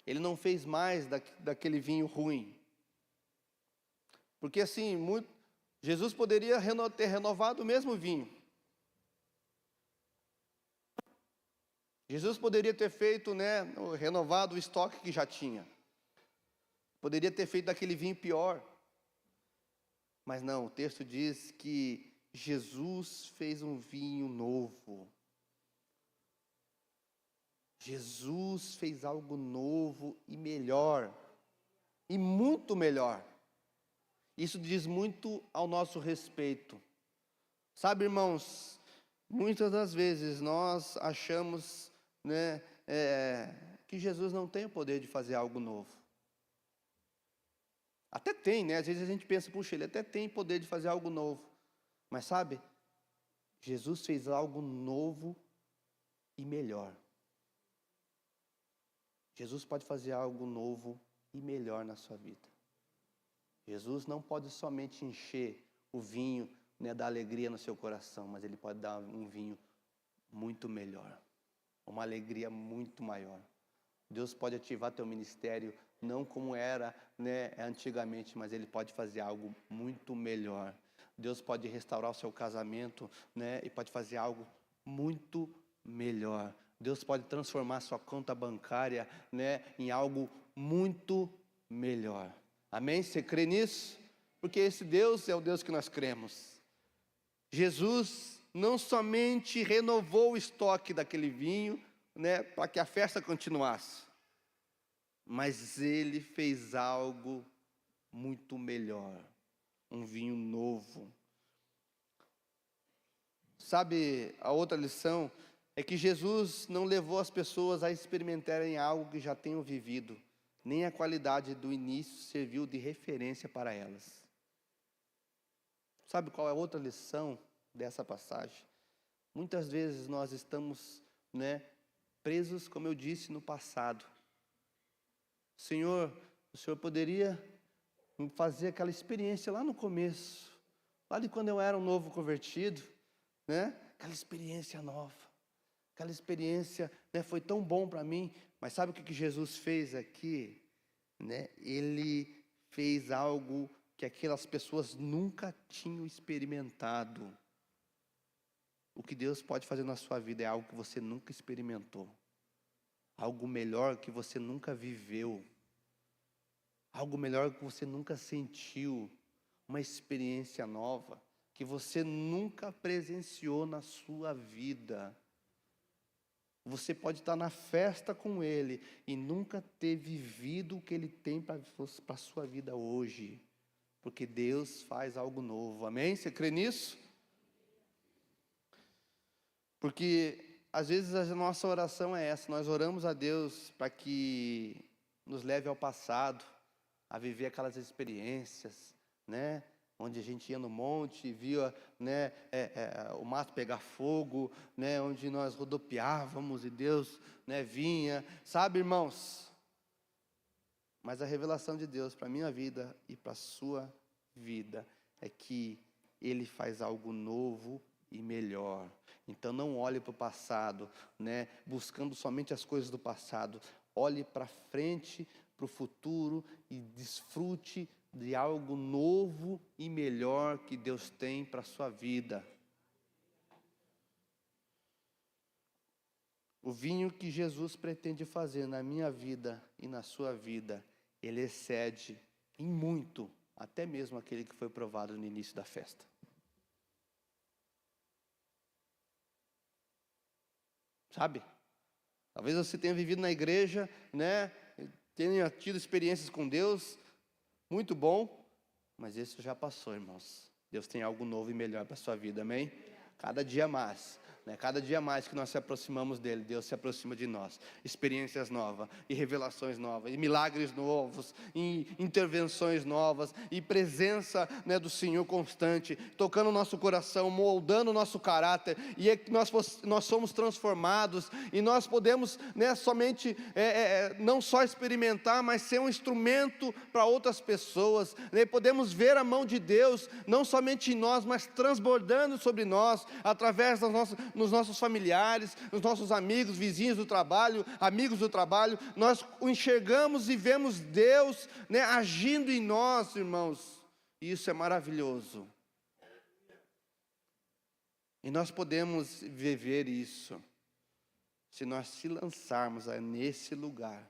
Ele não fez mais daquele vinho ruim. Porque assim, Jesus poderia ter renovado o mesmo vinho. Jesus poderia ter feito, renovado o estoque que já tinha. Poderia ter feito daquele vinho pior. Mas não, o texto diz que Jesus fez um vinho novo. Jesus fez algo novo e melhor. E muito melhor. Isso diz muito ao nosso respeito. Sabe, irmãos, muitas das vezes nós achamos, que Jesus não tem o poder de fazer algo novo. Até tem, às vezes a gente pensa, puxa, ele até tem poder de fazer algo novo. Mas sabe, Jesus fez algo novo e melhor. Jesus pode fazer algo novo e melhor na sua vida. Jesus não pode somente encher o vinho, da alegria no seu coração, mas Ele pode dar um vinho muito melhor, uma alegria muito maior. Deus pode ativar teu ministério, não como era, antigamente, mas Ele pode fazer algo muito melhor. Deus pode restaurar o seu casamento, e pode fazer algo muito melhor. Deus pode transformar sua conta bancária, em algo muito melhor. Amém? Você crê nisso? Porque esse Deus é o Deus que nós cremos. Jesus não somente renovou o estoque daquele vinho, para que a festa continuasse, mas Ele fez algo muito melhor, um vinho novo. Sabe, a outra lição é que Jesus não levou as pessoas a experimentarem algo que já tenham vivido, nem a qualidade do início serviu de referência para elas. Sabe qual é a outra lição dessa passagem? Muitas vezes nós estamos, presos, como eu disse, no passado. Senhor, o Senhor poderia fazer aquela experiência lá no começo, lá de quando eu era um novo convertido, aquela experiência nova, aquela experiência, foi tão bom para mim. Mas sabe o que Jesus fez aqui? Ele fez algo que aquelas pessoas nunca tinham experimentado. O que Deus pode fazer na sua vida é algo que você nunca experimentou, algo melhor que você nunca viveu, algo melhor que você nunca sentiu, uma experiência nova que você nunca presenciou na sua vida. Você pode estar na festa com Ele e nunca ter vivido o que Ele tem para a sua vida hoje. Porque Deus faz algo novo. Amém? Você crê nisso? Porque às vezes a nossa oração é essa. Nós oramos a Deus para que nos leve ao passado, a viver aquelas experiências, onde a gente ia no monte, via, o mato pegar fogo, onde nós rodopiávamos e Deus, vinha. Sabe, irmãos? Mas a revelação de Deus para a minha vida e para a sua vida é que Ele faz algo novo e melhor. Então não olhe para o passado, buscando somente as coisas do passado. Olhe para frente, para o futuro e desfrute de algo novo e melhor que Deus tem para a sua vida. O vinho que Jesus pretende fazer na minha vida e na sua vida, ele excede em muito, até mesmo aquele que foi provado no início da festa. Sabe? Talvez você tenha vivido na igreja, tenha tido experiências com Deus, muito bom, mas isso já passou, irmãos. Deus tem algo novo e melhor para a sua vida, amém? Cada dia mais, Cada dia mais que nós se aproximamos dele, Deus se aproxima de nós. Experiências novas, e revelações novas, e milagres novos, e intervenções novas, e presença, do Senhor constante, tocando o nosso coração, moldando o nosso caráter, e é que nós somos transformados, e nós podemos, somente, não só experimentar, mas ser um instrumento para outras pessoas, podemos ver a mão de Deus, não somente em nós, mas transbordando sobre nós, através nos nossos familiares, nos nossos amigos, vizinhos do trabalho, amigos do trabalho, nós o enxergamos e vemos Deus, agindo em nós, irmãos, e isso é maravilhoso, e nós podemos viver isso, se nós se lançarmos nesse lugar,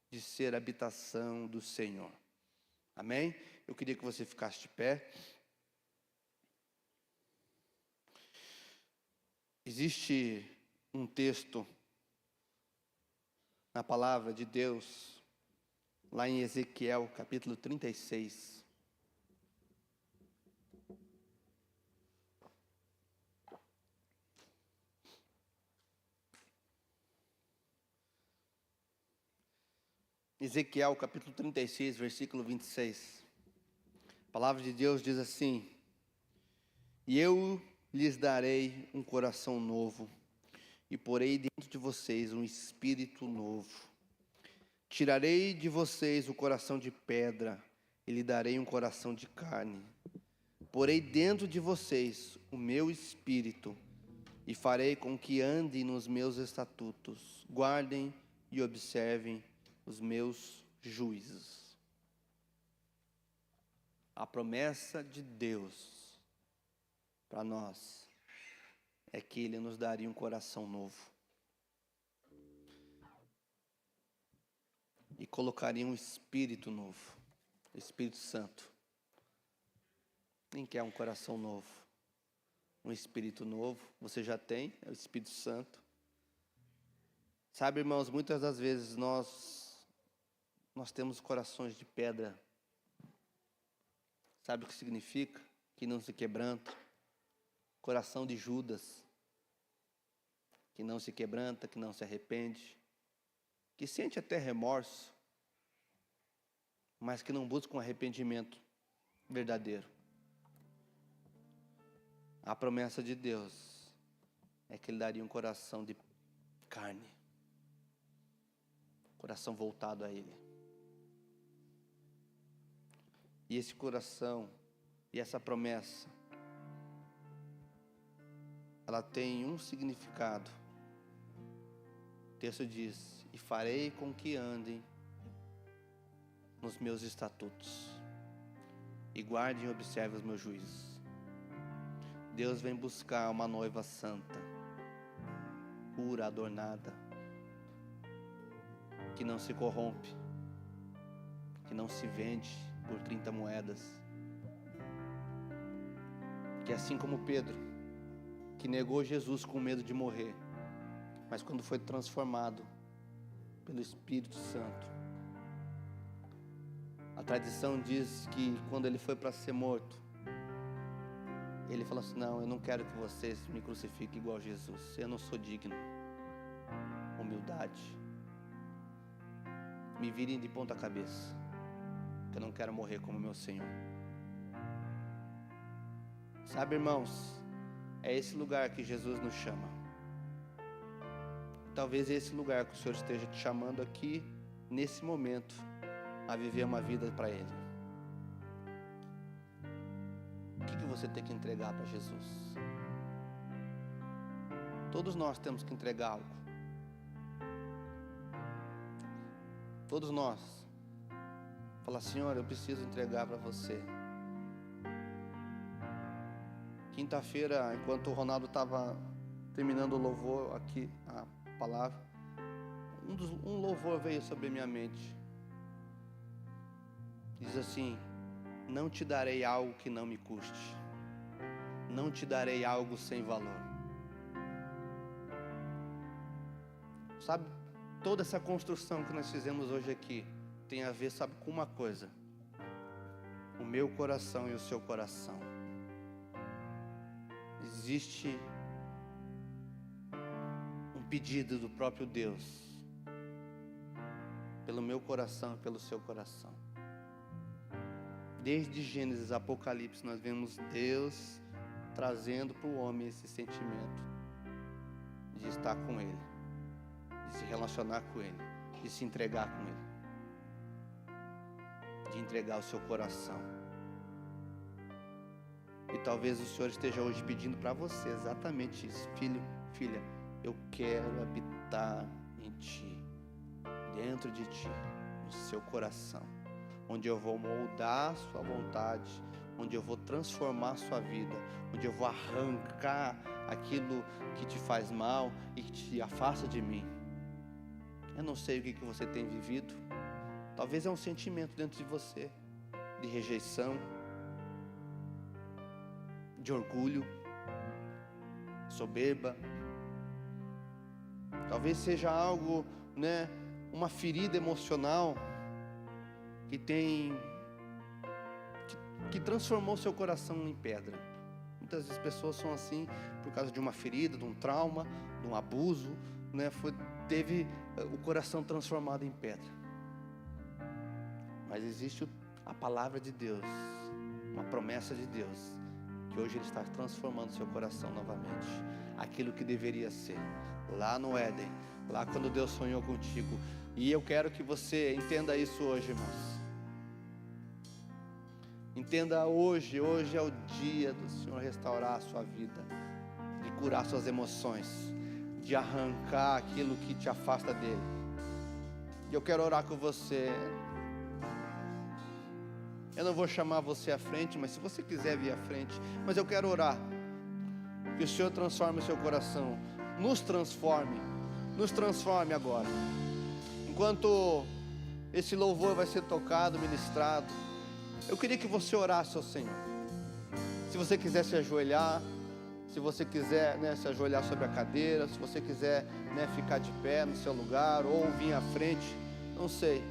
de ser habitação do Senhor, amém? Eu queria que você ficasse de pé. Existe um texto na palavra de Deus, lá em Ezequiel, capítulo 36. Ezequiel, capítulo 36, versículo 26. A palavra de Deus diz assim: e eu lhes darei um coração novo, e porei dentro de vocês um espírito novo. Tirarei de vocês o coração de pedra, e lhe darei um coração de carne. Porei dentro de vocês o meu espírito, e farei com que andem nos meus estatutos, guardem e observem os meus juízos. A promessa de Deus para nós é que Ele nos daria um coração novo e colocaria um espírito novo, o Espírito Santo. Quem quer um coração novo? Um espírito novo, você já tem, é o Espírito Santo. Sabe, irmãos, muitas das vezes nós temos corações de pedra. Sabe o que significa? Que não se quebranta. Coração de Judas, que não se quebranta, que não se arrepende, que sente até remorso, mas que não busca um arrependimento verdadeiro. A promessa de Deus é que Ele daria um coração de carne, coração voltado a Ele. E esse coração e essa promessa, ela tem um significado. O texto diz: e farei com que andem nos meus estatutos, e guardem e observem os meus juízos. Deus vem buscar uma noiva santa, pura, adornada, que não se corrompe, que não se vende por 30 moedas, que assim como Pedro, que negou Jesus com medo de morrer, mas quando foi transformado pelo Espírito Santo, a tradição diz que quando ele foi para ser morto, ele falou assim: não, eu não quero que vocês me crucifiquem igual Jesus, eu não sou digno. Humildade, me virem de ponta cabeça, que eu não quero morrer como meu Senhor. Sabe, irmãos, é esse lugar que Jesus nos chama. Talvez é esse lugar que o Senhor esteja te chamando aqui, nesse momento, a viver uma vida para Ele. O que você tem que entregar para Jesus? Todos nós temos que entregar algo. Todos nós. Falar: Senhor, eu preciso entregar para você. Quinta-feira, enquanto o Ronaldo estava terminando o louvor aqui, a palavra, um louvor veio sobre a minha mente. Diz assim: não te darei algo que não me custe, não te darei algo sem valor. Sabe, toda essa construção que nós fizemos hoje aqui tem a ver, sabe, com uma coisa: o meu coração e o seu coração. Existe pedido do próprio Deus, pelo meu coração e pelo seu coração. Desde Gênesis a Apocalipse nós vemos Deus trazendo para o homem esse sentimento de estar com Ele, de se relacionar com Ele, de se entregar com Ele, de entregar o seu coração. E talvez o Senhor esteja hoje pedindo para você exatamente isso. Filho, filha, eu quero habitar em Ti, dentro de Ti, no seu coração, onde eu vou moldar a sua vontade, onde eu vou transformar a sua vida, onde eu vou arrancar aquilo que te faz mal e que te afasta de mim. Eu não sei o que você tem vivido. Talvez é um sentimento dentro de você, de rejeição, de orgulho, soberba. Talvez seja algo, uma ferida emocional que transformou seu coração em pedra. Muitas vezes pessoas são assim por causa de uma ferida, de um trauma, de um abuso, teve o coração transformado em pedra. Mas existe a palavra de Deus, uma promessa de Deus, que hoje Ele está transformando seu coração novamente. Aquilo que deveria ser lá no Éden, lá quando Deus sonhou contigo. E eu quero que você entenda isso hoje, irmãos. Entenda hoje é o dia do Senhor restaurar a sua vida, de curar suas emoções, de arrancar aquilo que te afasta dEle. E eu quero orar com você. Eu não vou chamar você à frente, mas se você quiser vir à frente, mas eu quero orar, que o Senhor transforme o seu coração, nos transforme agora. Enquanto esse louvor vai ser tocado, ministrado, eu queria que você orasse ao Senhor. Se você quiser se ajoelhar, se você quiser se ajoelhar sobre a cadeira, se você quiser ficar de pé no seu lugar, ou vir à frente, não sei.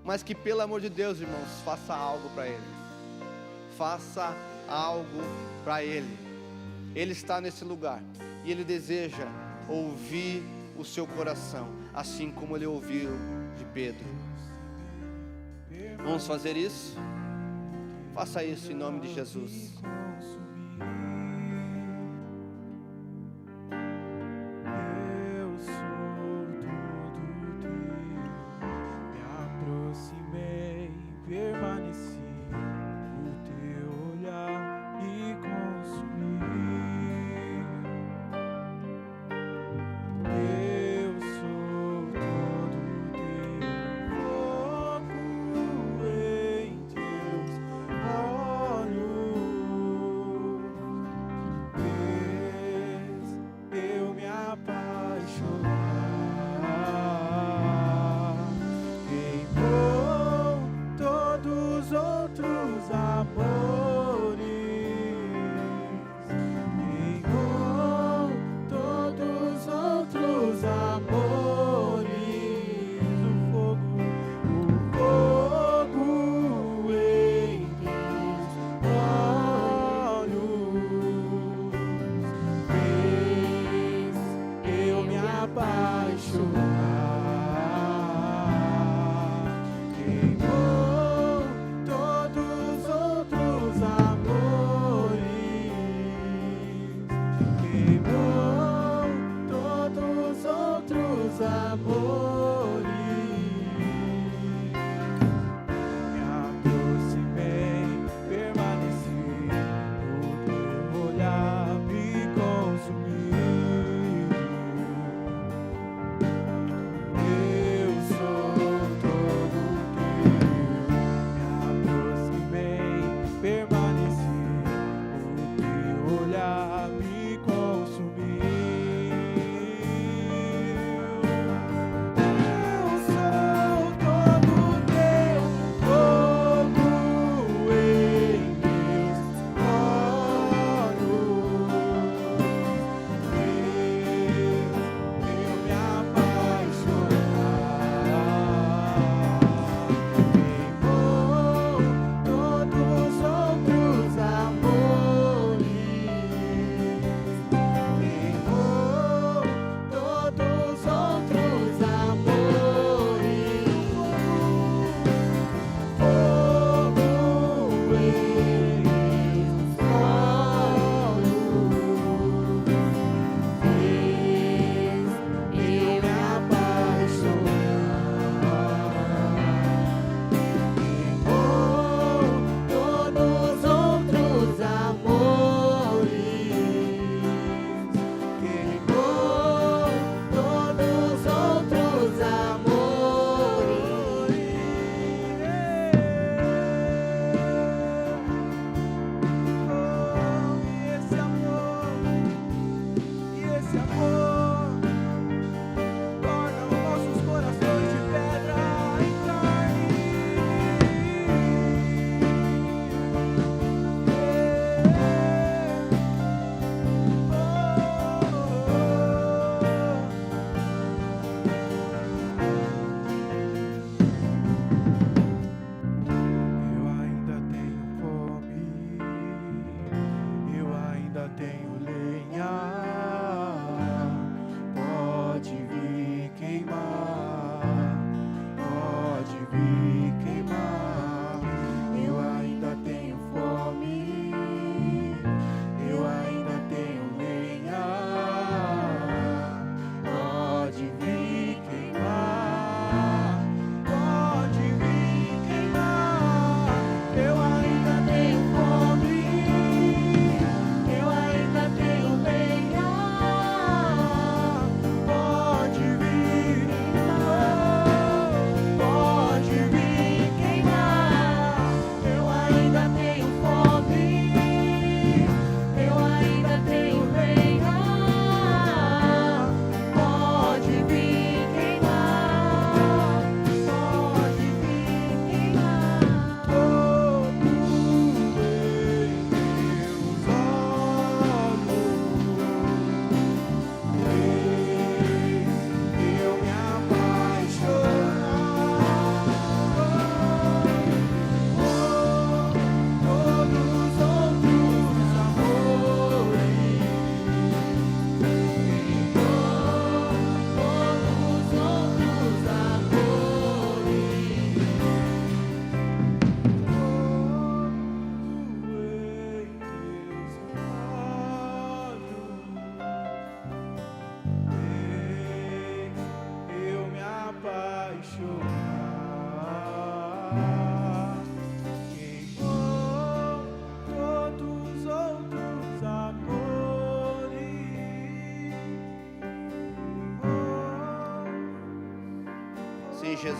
Mas que pelo amor de Deus, irmãos, faça algo para Ele. Faça algo para Ele. Ele está nesse lugar e Ele deseja ouvir o seu coração, assim como Ele ouviu de Pedro. Vamos fazer isso? Faça isso em nome de Jesus.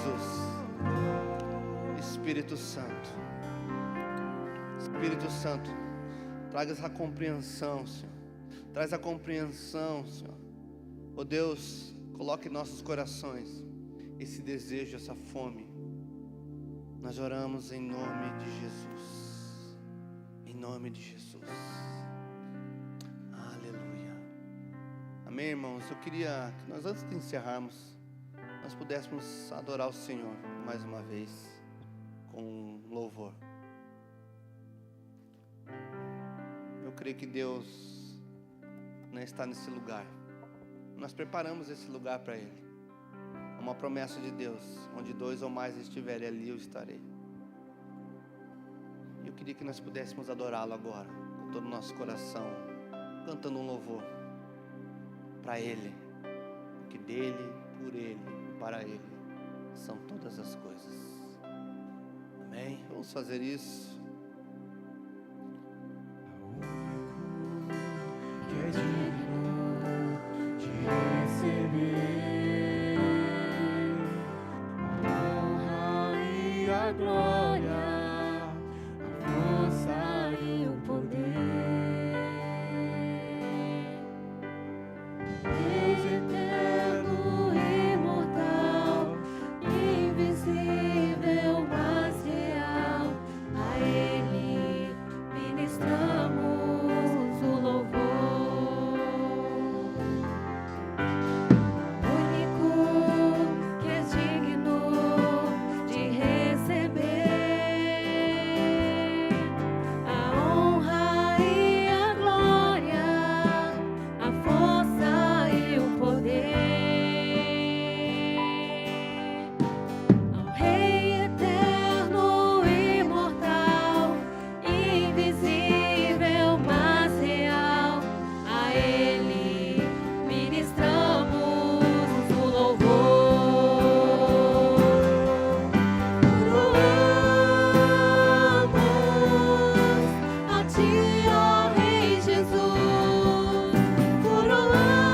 Jesus. Espírito Santo, Espírito Santo, traga essa compreensão, Senhor. Traz a compreensão, Senhor. Oh Deus, coloque em nossos corações esse desejo, essa fome. Nós oramos em nome de Jesus. Em nome de Jesus. Aleluia. Amém, irmãos? Eu queria que nós, antes de encerrarmos, nós pudéssemos adorar o Senhor mais uma vez com louvor. Eu creio que Deus está nesse lugar. Nós preparamos esse lugar para Ele. É uma promessa de Deus: onde 2 ou mais estiverem, ali eu estarei. Eu queria que nós pudéssemos adorá-lo agora, com todo o nosso coração, cantando um louvor para Ele, porque dele, por Ele, para Ele são todas as coisas. Amém? Vamos fazer isso.